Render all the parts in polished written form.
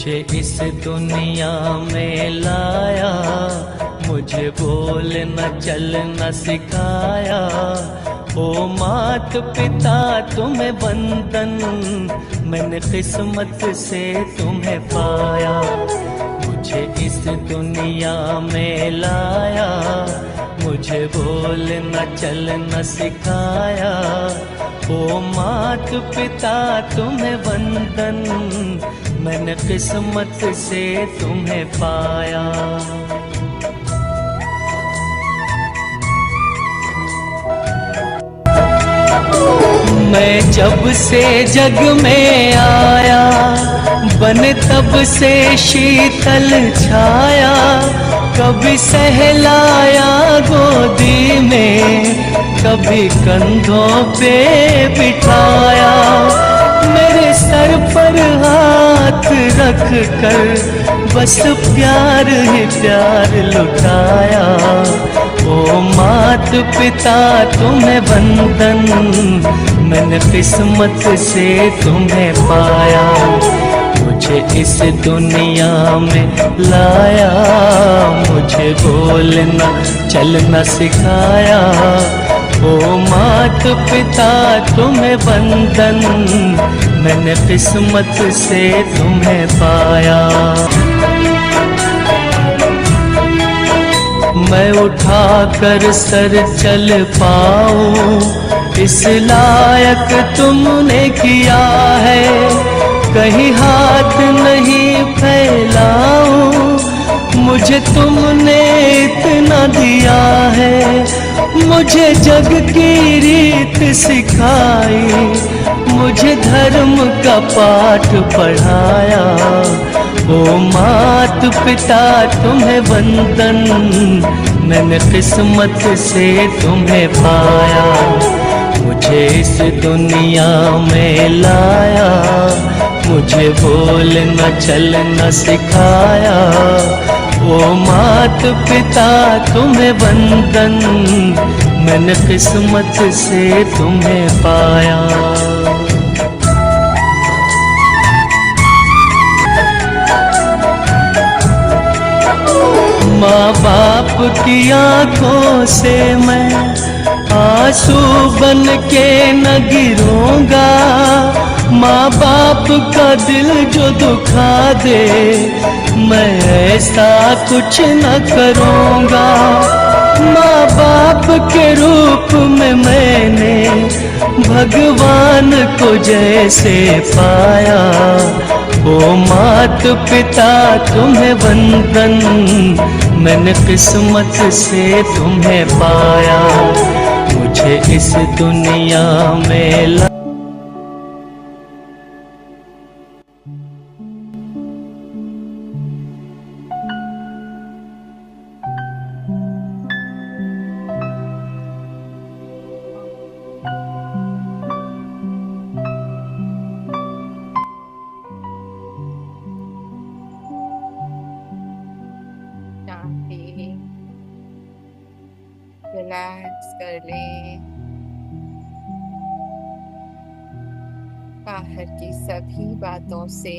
मुझे इस दुनिया में लाया, मुझे बोलना चलना सिखाया। ओ मात पिता तुम्हें वंदन, मैंने किस्मत से तुम्हें पाया। मुझे इस दुनिया में लाया, मुझे बोलना चलना सिखाया। ओ मात पिता तुम्हें वंदन, मैंने किस्मत से तुम्हें पाया। मैं जब से जग में आया, बने तब से शीतल छाया। कभी सहलाया गोदी में, कभी कंधों पे बिठाया। मेरे सर पर हाथ रख कर बस प्यार ही प्यार लुटाया। ओ मात पिता तुम्हें वंदन, मैंने किस्मत से तुम्हें पाया। मुझे इस दुनिया में लाया, मुझे बोलना चलना सिखाया। ओ मात पिता तुम्हें वंदन, मैंने किस्मत से तुम्हें पाया। मैं उठा कर सर चल पाऊं, इस लायक तुमने किया है। कहीं हाथ नहीं फैलाऊं, मुझे तुमने इतना दिया है। मुझे जग की रीत सिखाई, मुझे धर्म का पाठ पढ़ाया। ओ मात पिता तुम्हें वंदन, मैंने किस्मत से तुम्हें पाया। मुझे इस दुनिया में लाया, मुझे बोलना चलना सिखाया। ओ मात पिता तुम्हें वंदन, मैंने किस्मत से तुम्हें पाया। माँ बाप की आंखों से मैं आंसू बन के न गिरूंगा। माँ बाप का दिल जो दुखा दे, मैं ऐसा कुछ न करूँगा। माँ बाप के रूप में मैंने भगवान को जैसे पाया। ओ मात पिता तुम्हें वंदन, मैंने किस्मत से तुम्हें पाया। मुझे इस दुनिया में रिलैक्स कर ले। बाहर की सभी बातों से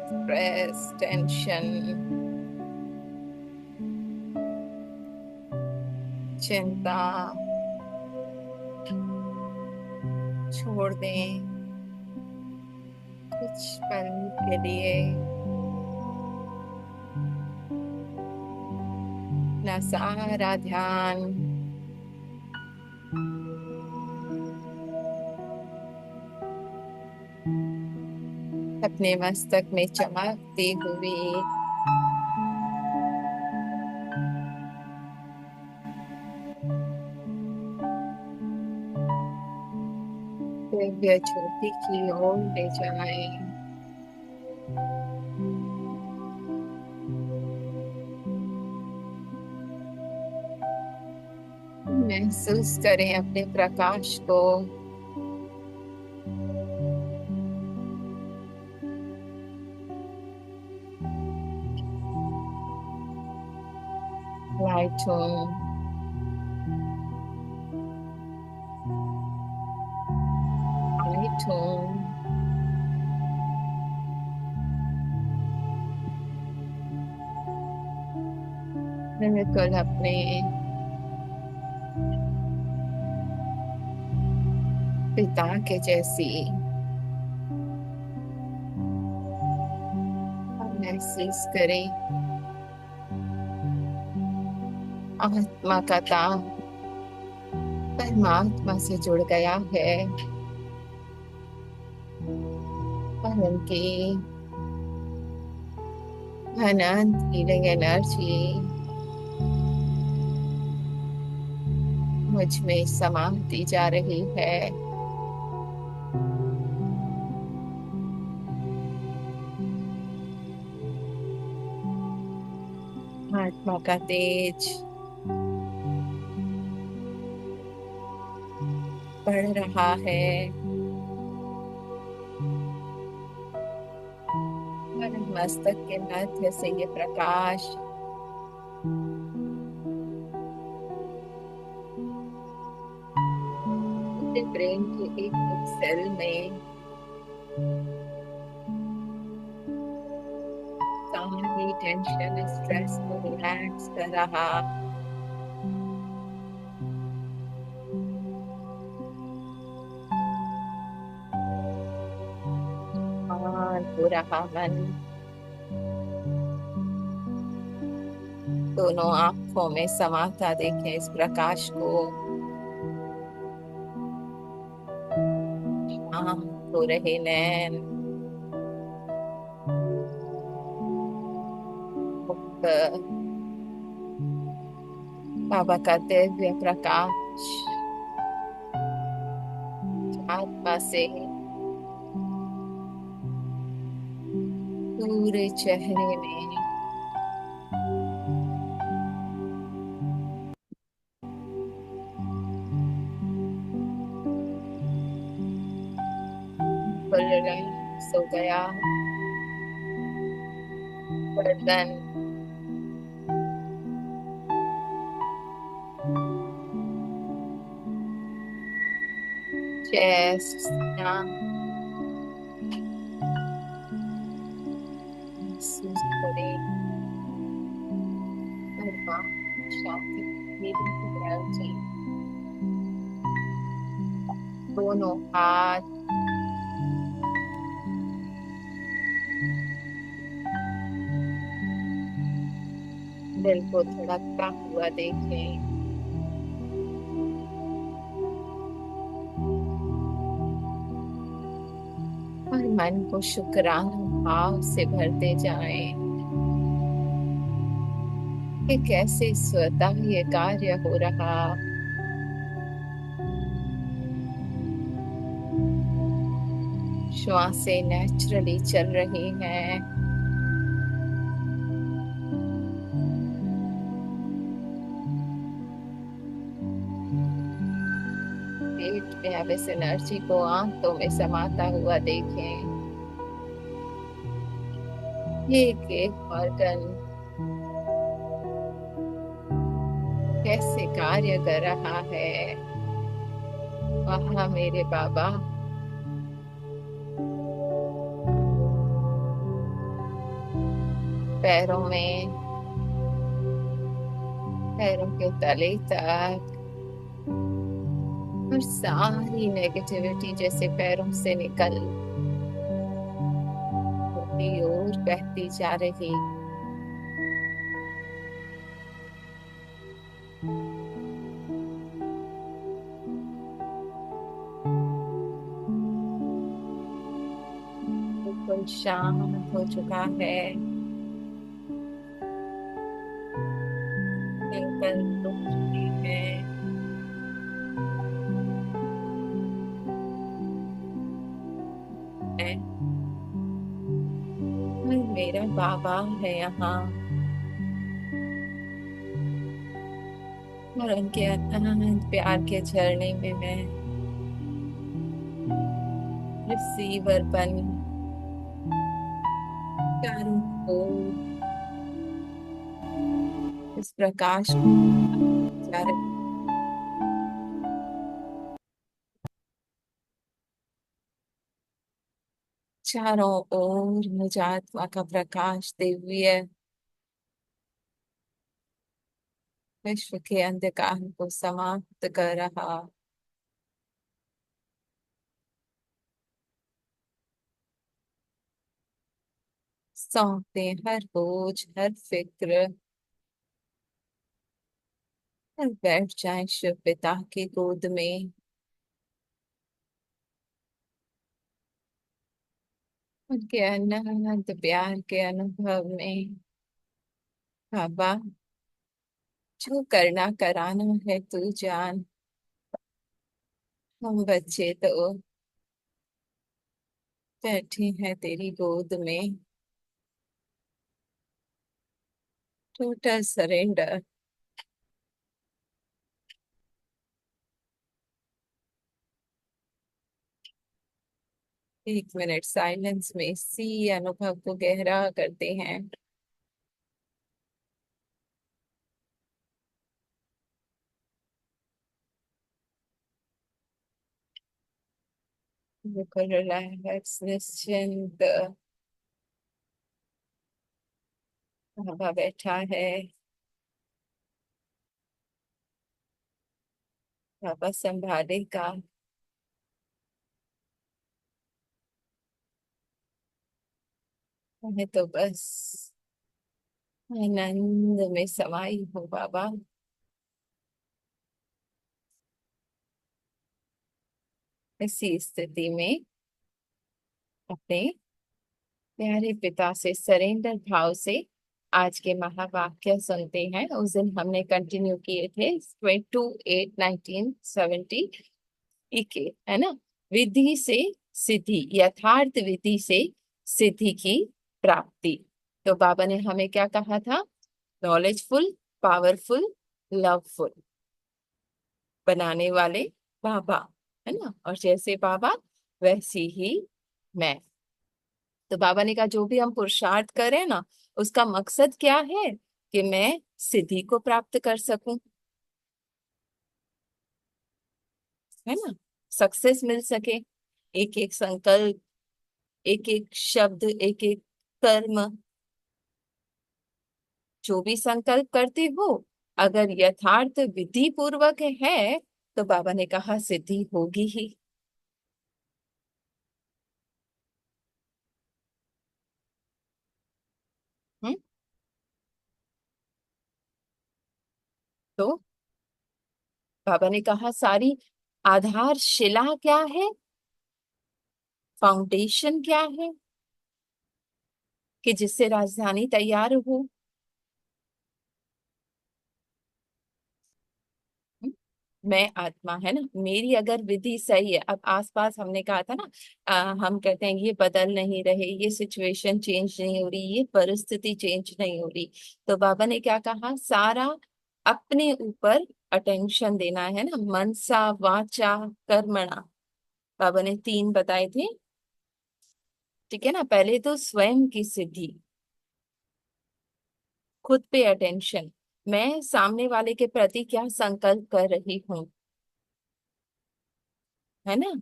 स्ट्रेस, टेंशन, चिंता छोड़ दें कुछ पल के लिए। अपना सारा ध्यान अपने मस्तक में चमकती हुई दिव्य ज्योति की ओर ले जाएं। महसूस करें अपने प्रकाश को। लाइटों उठूं। बिल्कुल अपने पिता के जैसी महसूस करे। आत्मा का तान परमात्मा से जुड़ गया है और उनकी अनंत हीलिंग एनर्जी मुझ में समाती जा रही है। आत्मा का तेज बढ़ रहा है और मस्तक के मध्य से ये प्रकाश पूरे ब्रेन के एक एक सेल में सारी टेंशन स्ट्रेस को रिलैक्स कर रहा। और हो रहा मन दोनों आंखों में समाता देखें इस प्रकाश को। शांत हो रहे नैन, मुक्त बाबा का दिव्य प्रकाश आत्मा से पूरे चेहरे में फुल रिलैक्स हो गया। गर्दन, चेस्ट, सीना महसूस करे। परमात्मा शांति मेरी एनर्जी दोनों हाथ दिल को धड़कता हुआ देखें। और मन को शुक्राना भाव से भरते जाएं कि कैसे स्वतः ये कार्य हो रहा। श्वासें नेचुरली चल रही हैं। पेट में अब इस एनर्जी को आंतों में समाता हुआ देखें। एक एक ऑर्गन कैसे कार्य कर रहा है। वाह मेरे बाबा, पैरों में, पैरों के तले तक और सारी नेगेटिविटी जैसे पैरों से निकल पूरी ओर बहती जा रही। बिल्कुल शांत हो चुका है। संकल्प रुक चुके हैं। और मेरा बाबा है यहाँ और उनके अनंत प्यार के झरने में मैं रिसीवर बन चारों ओर इस प्रकाश को जा रही। चारों ओर मुझ आत्मा का प्रकाश दिव्य विश्व के अंधकार को समाप्त कर रहा। सौंप दे हर बोझ हर फिक्र और बैठ जाए शिव पिता की गोद में। उनके अनंत प्यार के अनुभव में। बाबा, जो करना कराना है तू जान। हम बच्चे तो बैठे हैं तेरी गोद में। Total surrender. 1 मिनट साइलेंस में इसी अनुभव को गहरा करते हैं। बिल्कुल रिलैक्स निश्चिंत। बाबा बैठा है। बाबा संभालेगा। हमें तो बस आनंद में समाई हो बाबा। इसी स्थिति में अपने प्यारे पिता से सरेंडर भाव से आज के महावाक्य सुनते हैं। उस दिन हमने कंटिन्यू किए थे 22/8/1970 के, है ना। विधि से सिद्धि, यथार्थ विधि से सिद्धि की प्राप्ति। तो बाबा ने हमें क्या कहा था? नॉलेजफुल, पावरफुल, लवफुल बनाने वाले बाबा, है ना। और जैसे बाबा वैसी ही मैं। तो बाबा ने कहा जो भी हम पुरुषार्थ करें ना, उसका मकसद क्या है? कि मैं सिद्धि को प्राप्त कर सकूं, है ना। सक्सेस मिल सके। एक एक संकल्प, एक एक शब्द, एक एक कर्म, जो भी संकल्प करते हो, अगर यथार्थ विधि पूर्वक है तो बाबा ने कहा सिद्धि होगी ही। हम्म। तो बाबा ने कहा सारी आधारशिला क्या है, फाउंडेशन क्या है, कि जिससे राजधानी तैयार हो। हम्म? मैं आत्मा, है ना। मेरी अगर विधि सही है, अब आसपास हमने कहा था ना, हम कहते हैं ये बदल नहीं रहे, ये सिचुएशन चेंज नहीं हो रही, ये परिस्थिति चेंज नहीं हो रही। तो बाबा ने क्या कहा? सारा अपने ऊपर अटेंशन देना है ना। मनसा वाचा कर्मणा, बाबा ने 3 बताए थे। ठीक है ना। पहले तो स्वयं की सिद्धि, खुद पे अटेंशन। मैं सामने वाले के प्रति क्या संकल्प कर रही हूँ, है ना।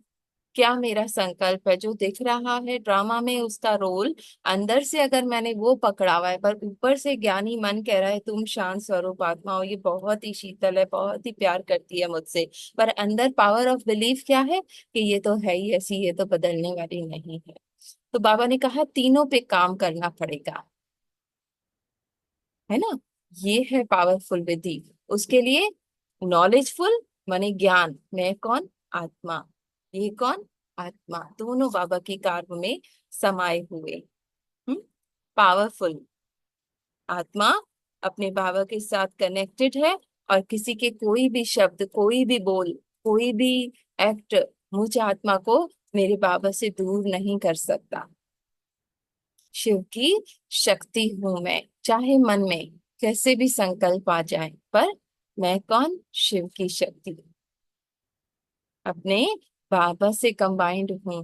क्या मेरा संकल्प है? जो दिख रहा है ड्रामा में उसका रोल, अंदर से अगर मैंने वो पकड़ा हुआ है, पर ऊपर से ज्ञानी मन कह रहा है तुम शांत स्वरूप आत्मा हो, ये बहुत ही शीतल है, बहुत ही प्यार करती है मुझसे, पर अंदर पावर ऑफ बिलीफ क्या है? कि ये तो है ही ऐसी, ये तो बदलने वाली नहीं है। तो बाबा ने कहा तीनों पे काम करना पड़ेगा, है ना। ये है पावरफुल विधि। उसके लिए नॉलेजफुल माने ज्ञान, मैं कौन? आत्मा। ये कौन? आत्मा। दोनों बाबा की कार्य में समाये हुए। पावरफुल आत्मा अपने बाबा के साथ कनेक्टेड है, और किसी के कोई भी शब्द, कोई भी बोल, कोई भी एक्ट मुझ आत्मा को मेरे बाबा से दूर नहीं कर सकता। शिव की शक्ति हूं मैं, चाहे मन में कैसे भी संकल्प आ जाए, पर मैं कौन? शिव की शक्ति, अपने बाबा से कंबाइंड हूँ।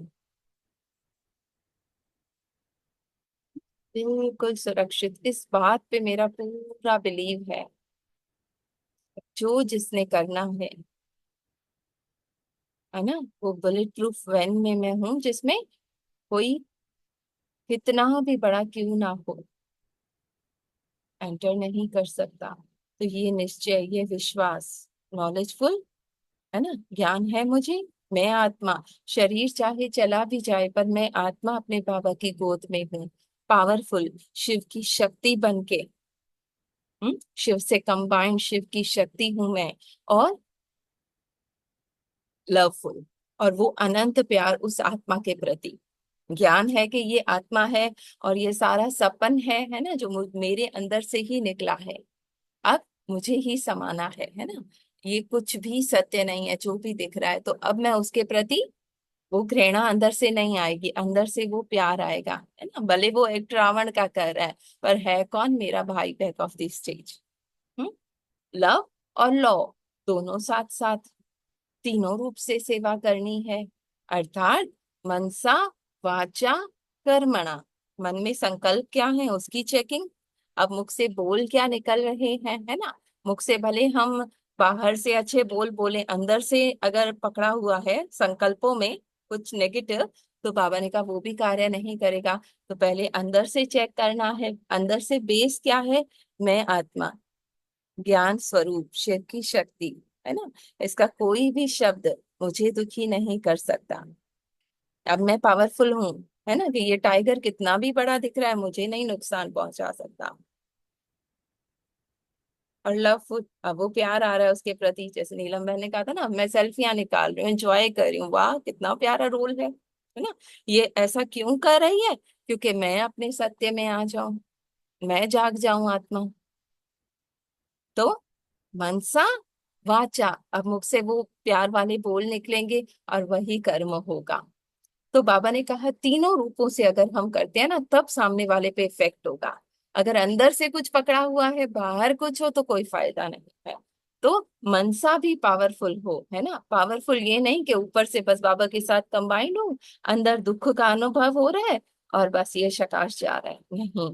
बिल्कुल सुरक्षित, इस बात पे मेरा पूरा बिलीव है। जो जिसने करना है ना, वो बुलेट प्रूफ वैन में मैं हूँ, जिसमें कोई कितना भी बड़ा क्यों ना हो, एंटर नहीं कर सकता। तो ये निश्चय, ये विश्वास, नॉलेजफुल, है ना, ज्ञान है मुझे, मैं आत्मा, शरीर चाहे चला भी जाए पर मैं आत्मा अपने बाबा की गोद में हूँ, पावरफुल, शिव की शक्ति बन के, शिव से कंबाइंड शिव की शक्ति हूं मैं, और लवफुल, और वो अनंत प्यार उस आत्मा के प्रति। ज्ञान है कि ये आत्मा है और ये सारा सपन है ना, जो मेरे अंदर से ही निकला है, अब मुझे ही समाना है ना, ये कुछ भी सत्य नहीं है जो भी दिख रहा है। तो अब मैं उसके प्रति, वो घृणा अंदर से नहीं आएगी, अंदर से वो प्यार आएगा, है ना। भले वो एक रावण का कर रहा है, पर है कौन, मेरा भाई, back of the stage. Love और लॉ दोनों साथ साथ, तीनों रूप से सेवा करनी है, अर्थात मनसा वाचा कर्मणा। मन में संकल्प क्या है उसकी चेकिंग, अब मुख से बोल क्या निकल रहे हैं, है ना। मुख से भले हम बाहर से अच्छे बोल बोले, अंदर से अगर पकड़ा हुआ है संकल्पों में कुछ नेगेटिव, तो बाबा ने कहा वो भी कार्य नहीं करेगा। तो पहले अंदर से चेक करना है, अंदर से बेस क्या है, मैं आत्मा, ज्ञान स्वरूप, शिव की शक्ति, है ना, इसका कोई भी शब्द मुझे दुखी नहीं कर सकता। अब मैं पावरफुल हूँ, है ना, कि ये टाइगर कितना भी बड़ा दिख रहा है मुझे नहीं नुकसान पहुंचा सकता। और लवफुल, अब वो प्यार आ रहा है उसके प्रति, जैसे नीलम बहन ने कहा था ना, मैं सेल्फियां निकाल रही हूँ, एंजॉय कर रही हूँ, वाह कितना प्यारा रोल है ना। ये ऐसा क्यों कर रही है, क्योंकि मैं अपने सत्य में आ जाऊं, मैं जाग जाऊं आत्मा। तो मनसा वाचा, अब मुख से वो प्यार वाले बोल निकलेंगे और वही कर्म होगा। तो बाबा ने कहा तीनों रूपों से अगर हम करते हैं ना, तब सामने वाले पे इफेक्ट होगा। अगर अंदर से कुछ पकड़ा हुआ है, बाहर कुछ हो, तो कोई फायदा नहीं है। तो मनसा भी पावरफुल हो, है ना, पावरफुल ये नहीं कि ऊपर से बस बाबा के साथ कंबाइंड हो, अंदर दुख का अनुभव हो रहा है और बस ये शकाश जा रहा है, नहीं,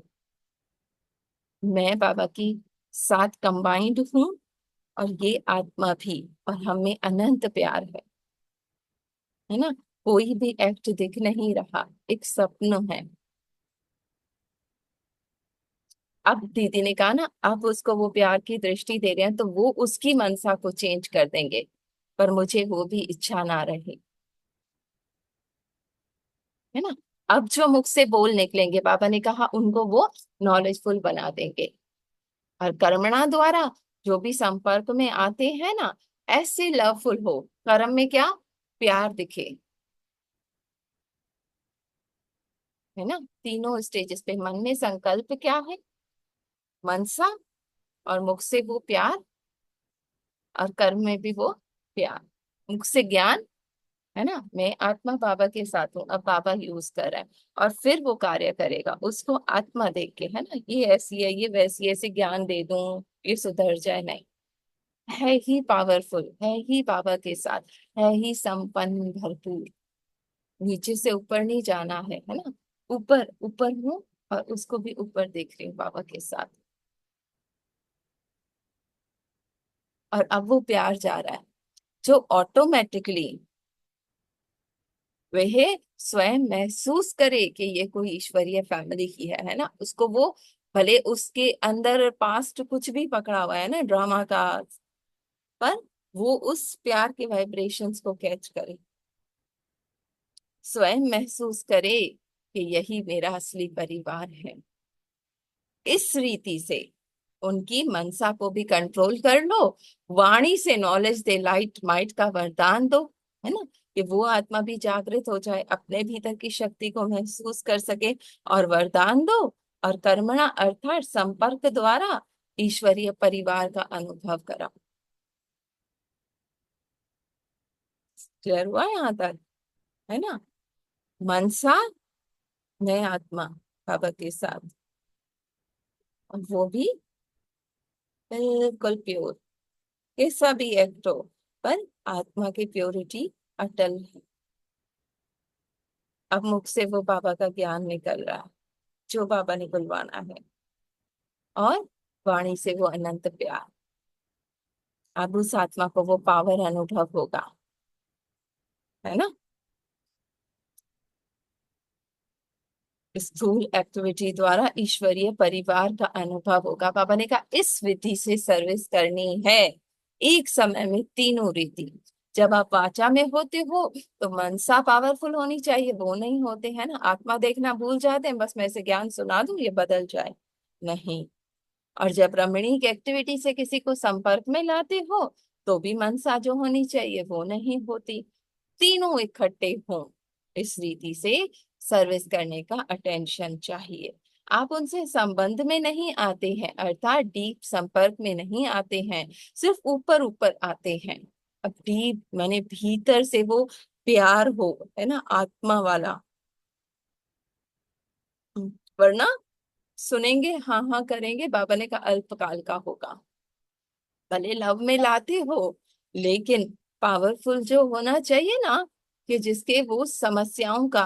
मैं बाबा की साथ कंबाइंड हूँ, और ये आत्मा भी, और हम में अनंत प्यार है ना। कोई भी एक्ट दिख नहीं रहा, एक स्वप्न है। अब दीदी ने कहा ना, अब उसको वो प्यार की दृष्टि दे रहे हैं, तो वो उसकी मनसा को चेंज कर देंगे, पर मुझे वो भी इच्छा ना रहे, है ना। अब जो मुख से बोल निकलेंगे, बाबा ने कहा उनको वो नॉलेजफुल बना देंगे, और कर्मणा द्वारा जो भी संपर्क में आते हैं ना, ऐसे लवफुल हो, कर्म में क्या, प्यार दिखे, है ना। तीनों स्टेजेस पे मन में संकल्प क्या है, मनसा, और मुख से वो प्यार, और कर्म में भी वो प्यार। मुख से ज्ञान, है ना, मैं आत्मा बाबा के साथ हूँ, अब बाबा यूज कर रहा है, और फिर वो कार्य करेगा, उसको आत्मा देख के, है ना, ये ऐसी है, ये वैसी है, ऐसे ज्ञान दे दूं ये सुधर जाए, नहीं, है ही पावरफुल, है ही बाबा के साथ, है ही संपन्न भरपूर। नीचे से ऊपर नहीं जाना है ना, ऊपर ऊपर हूँ, और उसको भी ऊपर देख रही हूँ बाबा के साथ। और अब वो प्यार जा रहा है, जो ऑटोमेटिकली वह स्वयं महसूस करे कि ये कोई ईश्वरीय फैमिली की है ना, उसको वो, भले उसके अंदर पास्ट कुछ भी पकड़ा हुआ है ना ड्रामा का, पर वो उस प्यार के वाइब्रेशंस को कैच करे, स्वयं महसूस करे कि यही मेरा असली परिवार है। इस रीति से उनकी मनसा को भी कंट्रोल कर लो, वाणी से नॉलेज दे, लाइट माइट का वरदान दो, है ना, कि वो आत्मा भी जागृत हो जाए, अपने भीतर की शक्ति को महसूस कर सके, और वरदान दो, और कर्मणा अर्थात संपर्क द्वारा ईश्वरीय परिवार का अनुभव करा। क्लियर हुआ यहाँ तक, है ना। मनसा, मैं आत्मा बाबा के साथ, और वो भी बिल्कुल प्योर, कैसा भी एक्ट हो, पर आत्मा की प्योरिटी अटल है। अब मुख से वो बाबा का ज्ञान निकल रहा है, जो बाबा ने बुलवाना है, और वाणी से वो अनंत प्यार, अब उस आत्मा को वो पावर अनुभव होगा, है ना। स्कूल एक्टिविटी द्वारा ईश्वरीय परिवार का अनुभव होगा। बाबा ने कहा इस विधि से सर्विस करनी है, एक समय में तीनों रीति। जब आप वाचा में होते हो तो मनसा पावरफुल होनी चाहिए, वो नहीं होते हैं ना, आत्मा देखना भूल जाते हैं, बस मैं इसे ज्ञान सुना दूं ये बदल जाए, नहीं। और जब रमणीक एक्टिविटी से किसी को संपर्क में लाते हो तो भी मनसा जो होनी चाहिए वो नहीं होती, तीनों इकट्ठे हों, इस रीति से सर्विस करने का अटेंशन चाहिए। आप उनसे संबंध में नहीं आते हैं, अर्थात डीप संपर्क में नहीं आते हैं, सिर्फ ऊपर ऊपर आते हैं। अब डीप माने भीतर से वो प्यार हो, है ना, आत्मा वाला। वरना सुनेंगे हाँ हाँ करेंगे, बाबा ने कहा अल्पकाल का होगा। भले लव में लाते हो लेकिन पावरफुल जो होना चाहिए ना, कि जिसके वो समस्याओं का,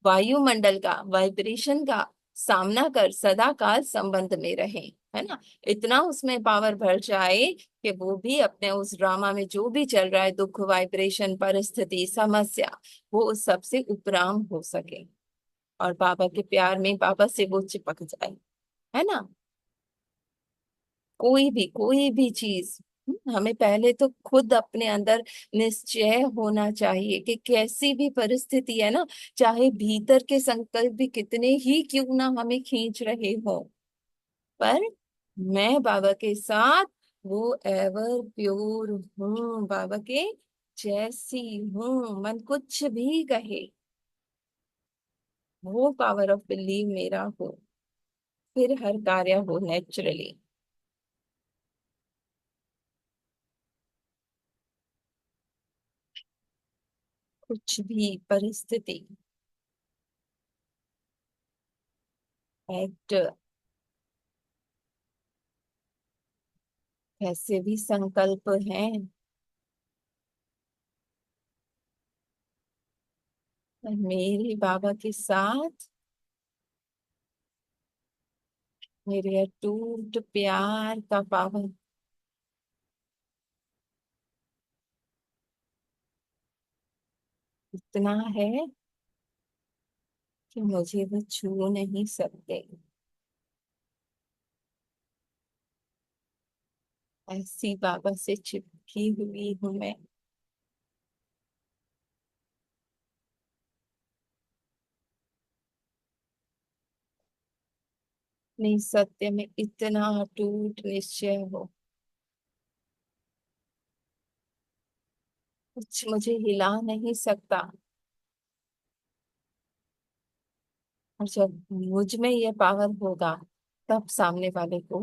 वायुमंडल का, वाइब्रेशन का सामना कर सदा काल संबंध में रहे, है ना, इतना उसमें पावर भर जाए कि वो भी अपने उस ड्रामा में जो भी चल रहा है, दुख, वाइब्रेशन, परिस्थिति, समस्या, वो उस सबसे उपराम हो सके और बाबा के प्यार में बाबा से वो चिपक जाए, है ना। कोई भी चीज, हमें पहले तो खुद अपने अंदर निश्चय होना चाहिए कि कैसी भी परिस्थिति है ना, चाहे भीतर के संकल्प भी कितने ही क्यों ना हमें खींच रहे हो, पर मैं बाबा के साथ वो एवर प्योर हूँ, बाबा के जैसी हूँ, मन कुछ भी कहे, वो पावर ऑफ बिलीव मेरा हो, फिर हर कार्य हो नेचुरली। कुछ भी परिस्थिति, एक्ट, कैसे भी संकल्प हैं, पर मेरे बाबा के साथ मेरे अटूट प्यार का पावन इतना है कि मुझे वो छू नहीं सकते, ऐसी बाबा से चिपकी हुई हूं मैं। नहीं, सत्य में इतना अटूट निश्चय हो, कुछ मुझे हिला नहीं सकता। और जब मुझ में ये पावर होगा तब सामने वाले को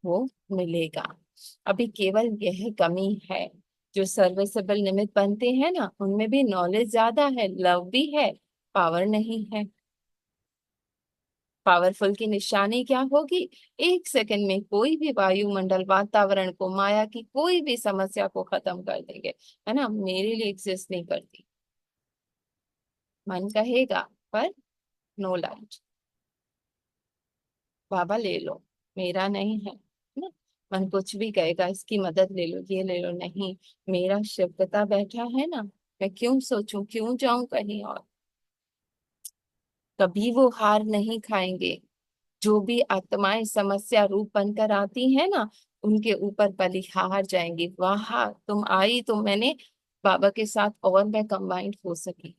वो मिलेगा। अभी केवल यह कमी है, जो सर्विसेबल निमित्त बनते हैं ना, उनमें भी नॉलेज ज्यादा है, लव भी है, पावर नहीं है। पावरफुल की निशानी क्या होगी, एक सेकंड में कोई भी वायुमंडल, वातावरण को, माया की कोई भी समस्या को खत्म कर देंगे, है ना, मेरे लिए एग्जिस्ट नहीं करती। मन कहेगा पर नो लाइट, बाबा ले लो, मेरा नहीं है ना। मन कुछ भी कहेगा, इसकी मदद ले लो, ये ले लो, नहीं, मेरा शिव पिता बैठा है ना, मैं क्यों सोचूं, क्यों जाऊं कहीं और। कभी वो हार नहीं खाएंगे। जो भी आत्माएं समस्या रूप बनकर आती है ना, उनके ऊपर बलिहार जाएंगी, वाह तुम आई तो मैंने बाबा के साथ और मैं कंबाइंड हो सकी,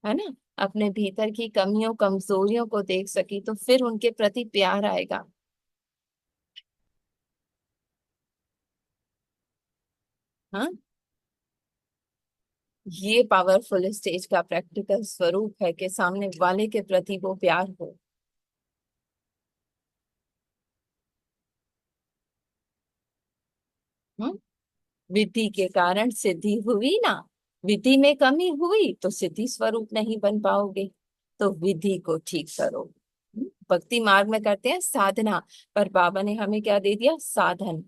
है ना, अपने भीतर की कमियों कमजोरियों को देख सकी, तो फिर उनके प्रति प्यार आएगा। हाँ, ये पावरफुल स्टेज का प्रैक्टिकल स्वरूप है कि सामने वाले के प्रति वो प्यार हो। हम्म, विधि के कारण सिद्धि हुई ना, विधि में कमी हुई तो सिद्धि स्वरूप नहीं बन पाओगे, तो विधि को ठीक करो। भक्ति मार्ग में करते हैं साधना, पर बाबा ने हमें क्या दे दिया, साधन।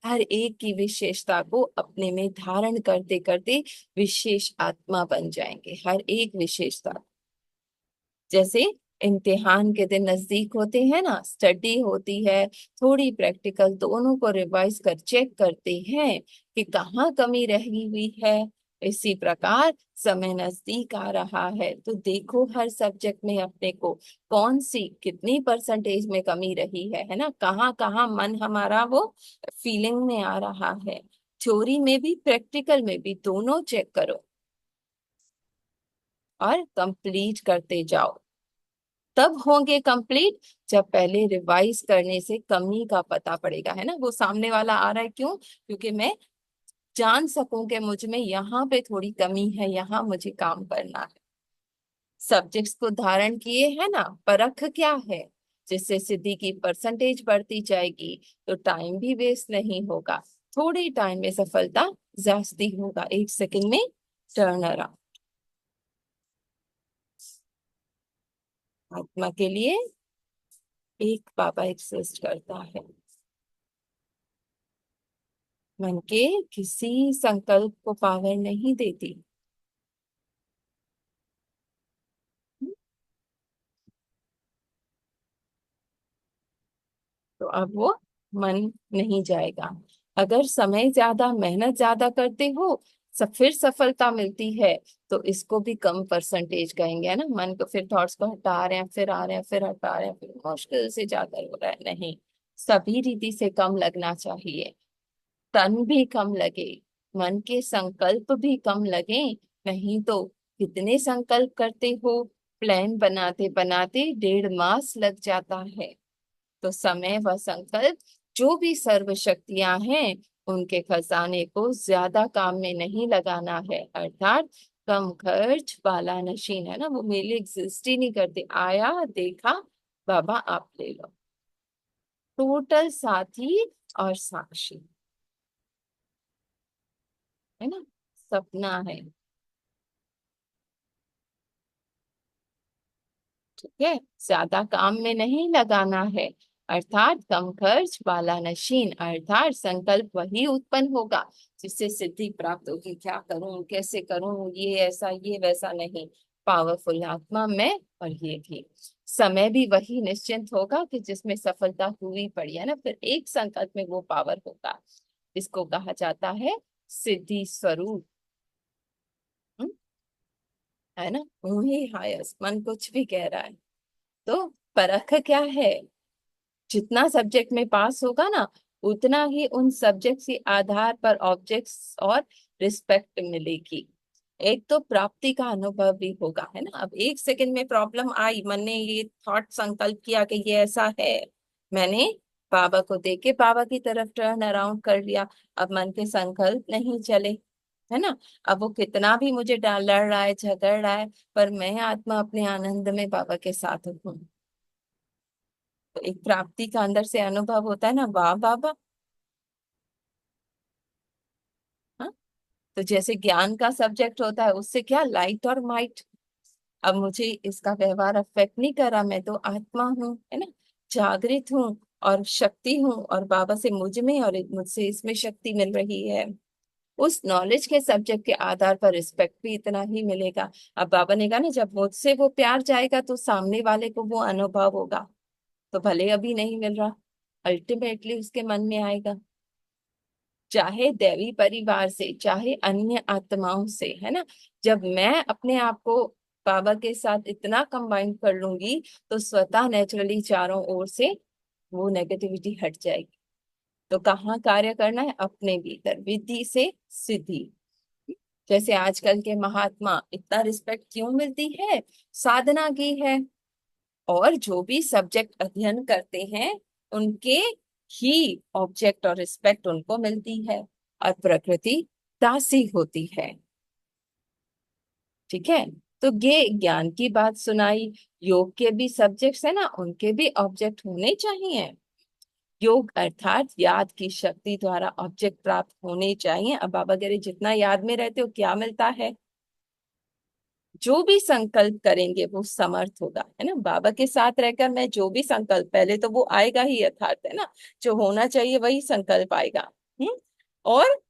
हर एक की विशेषता को अपने में धारण करते करते विशेष आत्मा बन जाएंगे, हर एक विशेषता। जैसे इम्तिहान के दिन नजदीक होते हैं ना, स्टडी होती है, थोड़ी प्रैक्टिकल, दोनों को रिवाइज कर चेक करते हैं कि कहाँ कमी रही हुई है, इसी प्रकार समय नजदीक आ रहा है, तो देखो हर सब्जेक्ट में अपने को कौन सी कितनी परसेंटेज में कमी रही है ना, कहाँ कहाँ मन हमारा वो फीलिंग में आ रहा है। थ्योरी में भी प्रैक्टिकल में भी दोनों चेक करो और कंप्लीट करते जाओ। तब होंगे कंप्लीट जब पहले रिवाइज करने से कमी का पता पड़ेगा, है ना। वो सामने वाला आ रहा है क्यों, क्योंकि मैं जान सकूं कि मुझ में यहाँ पे थोड़ी कमी है, यहाँ मुझे काम करना है। सब्जेक्ट्स को धारण किए है ना, परख क्या है, जिससे सिद्धि की परसेंटेज बढ़ती जाएगी, तो टाइम भी वेस्ट नहीं होगा, थोड़ी टाइम में सफलता जास्ती होगा, 1 सेकंड में टर्न अराउंड। आत्मा के लिए एक बाबा एग्जिस्ट करता है, मन के किसी संकल्प को पावर नहीं देती। तो अब वो मन नहीं जाएगा। अगर समय ज्यादा मेहनत ज्यादा करते हो, सब फिर सफलता मिलती है, तो इसको भी कम परसेंटेज कहेंगे, है ना। मन को फिर थॉट्स को हटा रहे हैं, फिर आ रहे हैं, फिर हटा रहे हैं, फिर मुश्किल से ज्यादा हो रहा है, नहीं, सभी रीति से कम लगना चाहिए। तन भी कम लगे, मन के संकल्प भी कम लगे, नहीं तो कितने संकल्प करते हो, प्लान बनाते बनाते 1.5 मास लग जाता है। तो समय व संकल्प जो भी सर्व शक्तियां हैं, उनके खजाने को ज्यादा काम में नहीं लगाना है, अर्थात कम खर्च वाला नशीन, है ना। वो मेरे लिए एग्जिस्ट ही नहीं करते, आया देखा बाबा आप ले लो, टोटल साथी और साक्षी, है ना, सपना है। ठीक है, ज्यादा काम में नहीं लगाना है, अर्थात कम खर्च वाला नशीन, अर्थात संकल्प वही उत्पन्न होगा जिससे सिद्धि प्राप्त होगी। क्या करूं, कैसे करूं, ये ऐसा ये वैसा नहीं, पावरफुल आत्मा में। और ये भी समय भी वही निश्चिंत होगा कि जिसमें सफलता हुई पड़ी है ना, फिर एक संकल्प में वो पावर होगा। इसको कहा जाता है सिद्धि स्वरूप। हम्म, है ना। वही हायस मन कुछ भी कह रहा है, तो परख क्या है, जितना सब्जेक्ट में पास होगा ना, उतना ही उन सब्जेक्ट्स के आधार पर ऑब्जेक्ट्स और रिस्पेक्ट मिलेगी। एक तो प्राप्ति का अनुभव भी होगा, है ना। अब 1 सेकंड में प्रॉब्लम आई, मन ने ये थॉट संकल्प किया कि ये ऐसा है, मैंने बाबा को देख के बाबा की तरफ टर्न अराउंड कर लिया, अब मन के संकल्प नहीं चले, है ना। अब वो कितना भी मुझे लड़ रहा है, झगड़ रहा है, पर मैं आत्मा अपने आनंद में बाबा के साथ हूँ। तो एक प्राप्ति का अंदर से अनुभव होता है ना, वाह बाबा। हाँ, तो जैसे ज्ञान का सब्जेक्ट होता है, उससे क्या लाइट और माइट, अब मुझे इसका व्यवहार अफेक्ट नहीं कर रहा, मैं तो आत्मा हूँ, है ना, जागृत हूँ और शक्ति हूँ, और बाबा से मुझ में और मुझसे इसमें शक्ति मिल रही है। उस नॉलेज के सब्जेक्ट के आधार पर रिस्पेक्ट भी इतना ही मिलेगा। अब बाबा ने कहा ना, जब मुझसे वो प्यार जाएगा तो सामने वाले को वो अनुभव होगा, तो भले अभी नहीं मिल रहा, अल्टीमेटली उसके मन में आएगा, चाहे दैवी परिवार से चाहे अन्य आत्माओं से, है ना। जब मैं अपने आप को बाबा के साथ इतना कंबाइन कर लूंगी, तो स्वतः नेचुरली चारों ओर से वो नेगेटिविटी हट जाएगी। तो कहाँ कार्य करना है, अपने भीतर, विधि से सिद्धि। जैसे आजकल के महात्मा इतना रिस्पेक्ट क्यों मिलती है, साधना की है, और जो भी सब्जेक्ट अध्ययन करते हैं, उनके ही ऑब्जेक्ट और रिस्पेक्ट उनको मिलती है, और प्रकृति दासी होती है। ठीक है, तो ये ज्ञान की बात सुनाई। योग के भी सब्जेक्ट्स है ना, उनके भी ऑब्जेक्ट होने चाहिए। योग अर्थात याद की शक्ति द्वारा ऑब्जेक्ट प्राप्त होने चाहिए। अब बाबा कह रहे जितना याद में रहते हो क्या मिलता है, जो भी संकल्प करेंगे वो समर्थ होगा, है ना। बाबा के साथ रहकर मैं जो भी संकल्प, पहले तो वो आएगा ही यथार्थ, है ना, जो होना चाहिए वही संकल्प आएगा। हम्म, और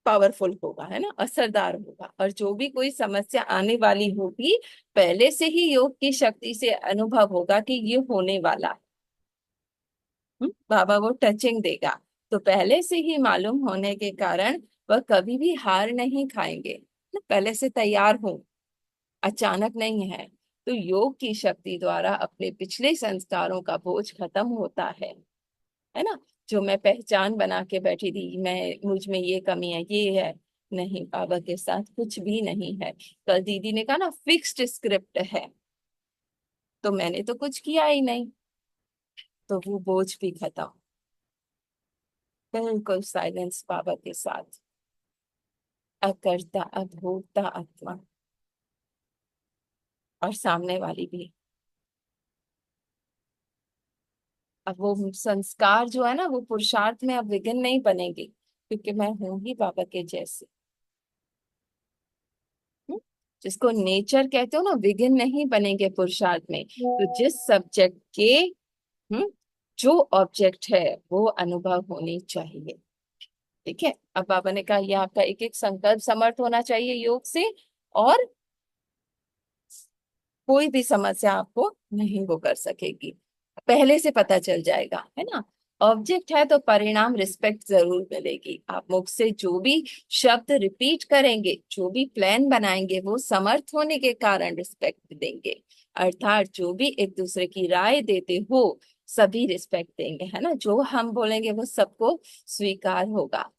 पावरफुल होगा, है ना, असरदार होगा, और जो भी कोई समस्या आने वाली होगी, पहले से ही योग की शक्ति से अनुभव होगा कि ये होने वाला है। बाबा वो टचिंग देगा, तो पहले से ही मालूम होने के कारण वह कभी भी हार नहीं खाएंगे, ना, पहले से तैयार हो, अचानक नहीं है। तो योग की शक्ति द्वारा अपने पिछले संस्कारों का बोझ खत्म होता है ना। जो मैं पहचान बना के बैठी थी, मैं मुझ में ये कमी है, ये है, नहीं, बाबा के साथ कुछ भी नहीं है। कल दीदी ने कहा ना, फिक्स्ड स्क्रिप्ट है, तो मैंने तो कुछ किया ही नहीं, तो वो बोझ भी खत्म। बिल्कुल साइलेंस बाबा के साथ, अकर्ता अभोक्ता आत्मा, और सामने वाली भी। अब वो संस्कार जो है ना, वो पुरुषार्थ में अब विघ्न नहीं बनेगी, क्योंकि मैं हूं ही बाबा के जैसे। हम्म? जिसको नेचर कहते हो ना, विघ्न नहीं बनेंगे पुरुषार्थ में। तो जिस सब्जेक्ट के हम्म जो ऑब्जेक्ट है वो अनुभव होनी चाहिए। ठीक है, अब बाबा ने कहा ये आपका एक एक संकल्प समर्थ होना चाहिए योग से, और कोई भी समस्या आपको नहीं वो कर सकेगी, पहले से पता चल जाएगा, है ना। ऑब्जेक्ट है तो परिणाम रिस्पेक्ट जरूर मिलेगी। आप मुख से जो भी शब्द रिपीट करेंगे, जो भी प्लान बनाएंगे, वो समर्थ होने के कारण रिस्पेक्ट देंगे। अर्थात जो भी एक दूसरे की राय देते हो, सभी रिस्पेक्ट देंगे, है ना। जो हम बोलेंगे वो सबको स्वीकार होगा।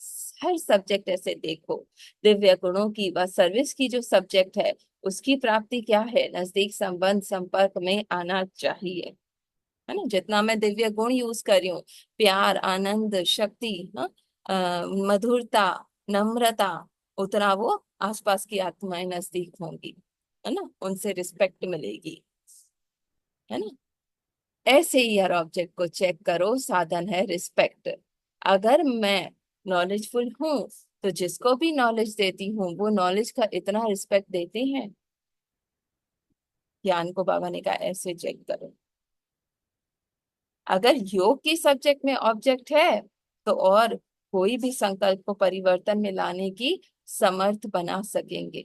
हर सब्जेक्ट ऐसे देखो, दिव्य गुणों की व सर्विस की जो सब्जेक्ट है, उसकी प्राप्ति क्या है, नजदीक संबंध संपर्क में आना चाहिए, है ना। जितना मैं दिव्य गुण यूज कर रही हूँ, प्यार, आनंद, शक्ति, हाँ, मधुरता, नम्रता, उतना वो आसपास की आत्माएं नजदीक होंगी, है ना, उनसे रिस्पेक्ट मिलेगी, है ना। ऐसे ही हर ऑब्जेक्ट को चेक करो, साधन है रिस्पेक्ट। अगर मैं नॉलेजफुल हूँ, तो जिसको भी नॉलेज देती हूँ वो नॉलेज का इतना रिस्पेक्ट देते हैं। ज्ञान को बाबा ने कहा ऐसे चेक करो। अगर योग की सब्जेक्ट में ऑब्जेक्ट है, तो और कोई भी संकल्प को परिवर्तन में लाने की समर्थ बना सकेंगे,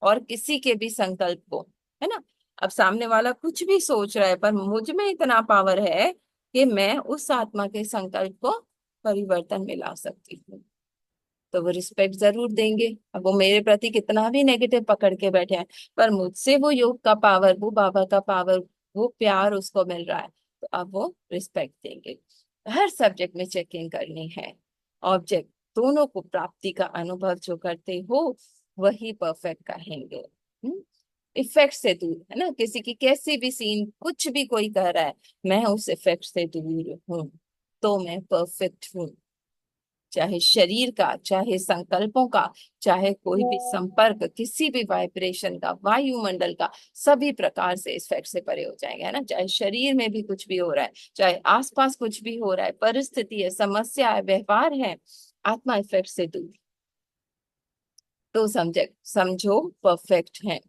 और किसी के भी संकल्प को, है ना। अब सामने वाला कुछ भी सोच रहा है, पर मुझ में इतना पावर है कि मैं उस आत्मा के संकल्प को परिवर्तन में ला सकती हूँ, तो वो रिस्पेक्ट जरूर देंगे। अब वो मेरे प्रति कितना भी नेगेटिव पकड़ के बैठे हैं, पर मुझसे वो योग का पावर, वो बाबा का पावर, वो प्यार उसको मिल रहा है, तो अब वो रिस्पेक्ट देंगे। हर सब्जेक्ट में चेकिंग करनी है। ऑब्जेक्ट दोनों को प्राप्ति का अनुभव जो करते हो, वही परफेक्ट कहेंगे। इफेक्ट से दूर, है ना, किसी की कैसी भी सीन, कुछ भी कोई कह रहा है, मैं उस इफेक्ट से दूर हूँ, तो मैं परफेक्ट हूँ। चाहे शरीर का, चाहे संकल्पों का, चाहे कोई भी संपर्क, किसी भी वाइब्रेशन का, वायुमंडल का, सभी प्रकार से इस फैक्ट से परे हो जाएंगे, है ना। चाहे शरीर में भी कुछ भी हो रहा है, चाहे आसपास कुछ भी हो रहा है, परिस्थिति है, समस्या है, व्यवहार है, आत्मा इफेक्ट से दूर, तो समझे, समझो परफेक्ट है।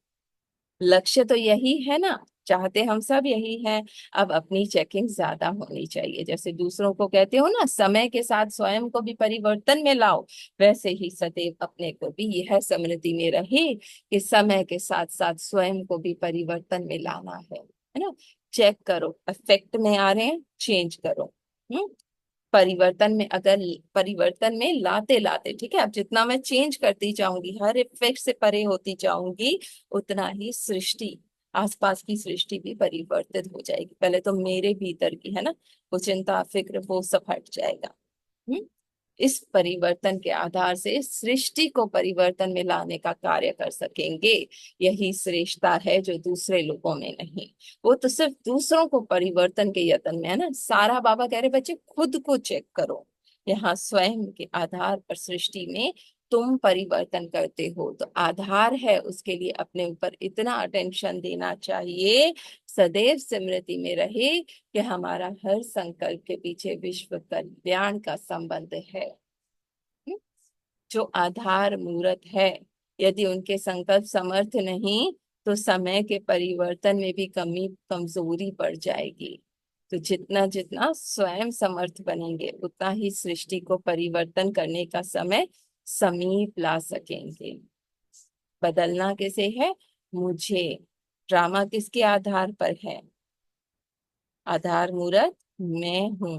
लक्ष्य तो यही है ना, चाहते हम सब यही है। अब अपनी चेकिंग ज्यादा होनी चाहिए, जैसे दूसरों को कहते हो ना, समय के साथ स्वयं को भी परिवर्तन में लाओ, वैसे ही सदैव अपने को भी यह स्मृति में रहे कि समय के साथ साथ स्वयं को भी परिवर्तन में लाना है ना। चेक करो, इफेक्ट में आ रहे हैं, चेंज करो। हम्म परिवर्तन में, अगर परिवर्तन में लाते लाते, ठीक है, अब जितना मैं चेंज करती जाऊंगी, हर इफेक्ट से परे होती जाऊंगी, उतना ही सृष्टि, आसपास की सृष्टि भी परिवर्तित हो जाएगी। पहले तो मेरे भीतर की, है ना, वो चिंता फिक्र वो सब हट जाएगा। हम्म इस परिवर्तन के आधार से सृष्टि को परिवर्तन में लाने का कार्य कर सकेंगे। यही श्रेष्ठता है जो दूसरे लोगों में नहीं। वो तो सिर्फ दूसरों को परिवर्तन के यत्न में है ना। सारा बाबा कह रहे बच्चे खुद को चेक करो, यहाँ स्वयं के आधार पर सृष्टि में तुम परिवर्तन करते हो, तो आधार है, उसके लिए अपने ऊपर इतना अटेंशन देना चाहिए, सदैव स्मृति में रहे कि हमारा हर संकल्प के पीछे विश्व कल्याण का संबंध है। हम्म? जो आधार मूर्त है, यदि उनके संकल्प समर्थ नहीं, तो समय के परिवर्तन में भी कमी कमजोरी पड़ जाएगी। तो जितना जितना स्वयं समर्थ बनेंगे, उतना ही सृष्टि को परिवर्तन करने का समय समीप ला सकेंगे। बदलना कैसे है, मुझे। ड्रामा किसके आधार पर है, आधार मूर्त मैं हूं।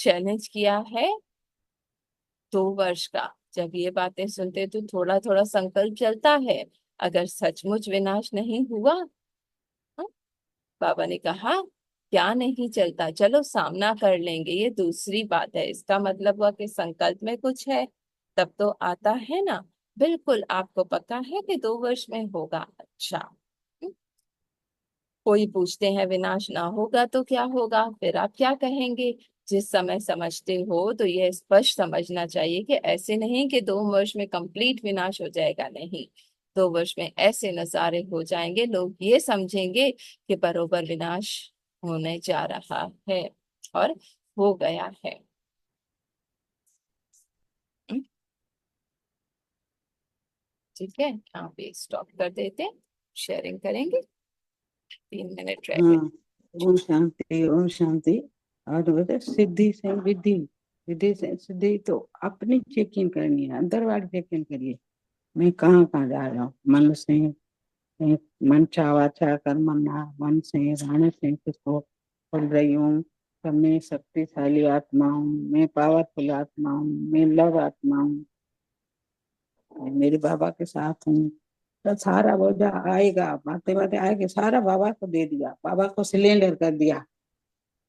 चैलेंज किया है 2 वर्ष का। जब ये बातें सुनते तो थोड़ा थोड़ा संकल्प चलता है, अगर सचमुच विनाश नहीं हुआ। हाँ, बाबा ने कहा क्या नहीं चलता, चलो सामना कर लेंगे, ये दूसरी बात है। इसका मतलब हुआ कि संकल्प में कुछ है, तब तो आता है ना। बिल्कुल आपको पता है कि 2 वर्ष में होगा। अच्छा, कोई पूछते हैं विनाश ना होगा तो क्या होगा, फिर आप क्या कहेंगे? जिस समय समझते हो तो यह स्पष्ट समझना चाहिए कि ऐसे नहीं कि 2 वर्ष में कंप्लीट विनाश हो जाएगा, नहीं। 2 वर्ष में ऐसे नजारे हो जाएंगे, लोग ये समझेंगे कि बरोबर विनाश होने जा रहा है, और हो गया है। हम्म, ठीक है, यहाँ पे स्टॉप कर देते हैं, शेयरिंग करेंगे 3 मिनट रह गए। हाँ। ओम शांति, ओम शांति। और बोले सिद्धि से विधि, विधि से सिद्धि। तो अपनी चेकिंग करनी है, अंदर वाली चेकिंग करिए। मैं कहाँ कहाँ जा रहा हूँ, मन से, मन चावा चाह कर मना, मन से रहने से किसको बोल रही हूँ। तो मैं शक्तिशाली आत्मा हूँ, मैं पावरफुल आत्मा हूँ, मैं लव आत्मा हूँ, मैं मेरे बाबा के साथ हूँ। तो सारा बोझा आएगा, बातें बातें आएगी, सारा बाबा को दे दिया, बाबा को सिलेंडर कर दिया।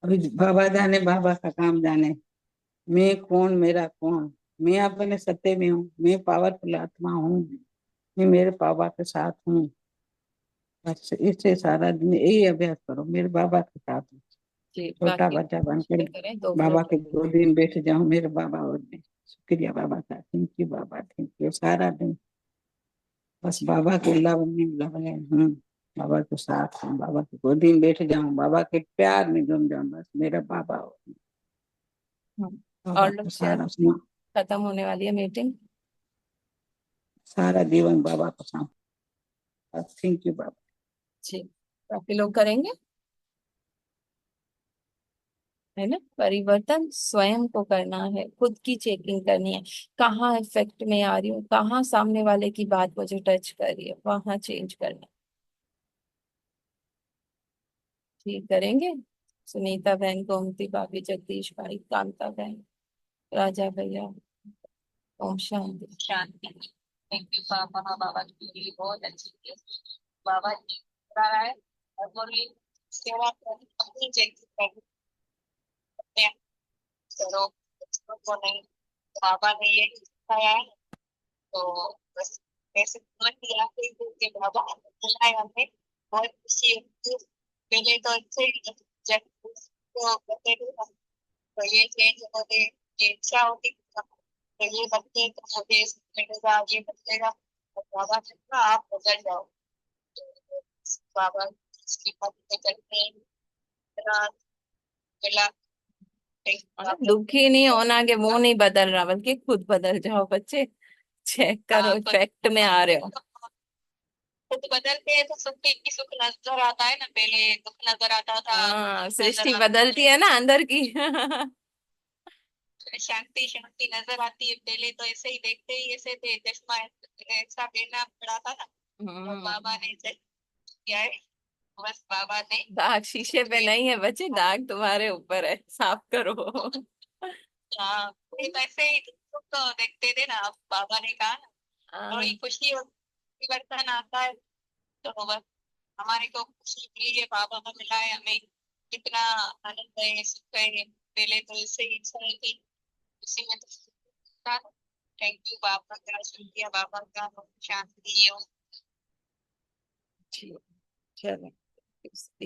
अभी बाबा जाने, बाबा का काम जाने। मैं कौन, मेरा कौन। मैं अपने सत्य में हूँ, मैं पावरफुल आत्मा हूँ, मैं मेरे बाबा के साथ हूँ। बस इससे सारा दिन यही अभ्यास करो, मेरे बाबा के साथ हूँ। जी, छोटा बाकी बच्चा बनकर करें 2 मिनट। बाबा के गोदी में बैठ जाऊं, मेरे बाबा और मैं। शुक्रिया बाबा का, thank you Baba, thank you. सारा दिन बस बाबा के लव में लगे हूँ, बाबा के साथ हूँ, बाबा की गोदी में बैठ जाऊं, बाबा के प्यार में गुम जाऊं, बस मेरा बाबा हो, बाबा और लोग को शेयर, सारा सुना, खत्म होने वाली है मीटिंग। सारा जीवन बाबा को साथ। थैंक यू बाबा। जी, बाकी लोग करेंगे, है ना। परिवर्तन स्वयं को करना है, खुद की चेकिंग करनी है, कहाँ इफेक्ट में आ रही हूँ, कहाँ सामने वाले की बात मुझे टच कर रही है, वहां चेंज करना है। ठीक, करेंगे। सुनीता बहन, गोमती भाभी, जगदीश भाई, कांता बहन, राजा भैया। ओम शांति। शांति। थैंक यू पापा, बाबा की वीडियो बहुत अच्छी थी। बाबा जी बता रहा है और बोलिए सेवा अपनी जैसी करते हैं, करो, बच्चों को नहीं। बाबा ने ये सिखाया है, तो बस ऐसे समझ लिया कि बाबा ने सिखाया हमें, बहुत खुशी होती है। पहले तो अच्छे ही जब उसको करते थे ना, तो ये चेंज होते, ये इच्छा होती तो ये बच्चे तो मुझे मिलेगा, ये बचेगा, तो बाबा कहता आप बदल जाओ। तो बाबा की बात पे चलते हैं, रात मिला, दुखी नहीं होना कि वो नहीं बदल रहा, बल्कि खुद बदल जाओ बच्चे। चेक करो, इफेक्ट में आ रहे हो। खुद बदलते हैं तो सुख की सुख नजर आता है ना, पहले दुख नजर आता था, हाँ, नजर सृष्टि आता बदलती है ना अंदर की। शांति शांति नजर आती है। पहले तो ऐसे ही देखते ही ऐसे थे, चश्मा ऐसा पहनना पड़ा था ना, तो बाबा ने किया है, बस बाबा ने। दाग शीशे पे नहीं है बच्चे, दाग तुम्हारे ऊपर है, साफ करो। हाँ, ये तो ऐसे ही तो देखते थे ना, अब बाबा ने कहा ना, हाँ, थोड़ी खुशी और परिवर्तन आता है, तो बस हमारे को खुशी मिली है, बाबा का मिला है हमें, कितना आनंद है, सुख है। पहले तो इससे ही इच्छा है कि उसी में तो थैंक यू बाबा का, शुक्रिया बाबा का, शांति हो। ठीक, चलो।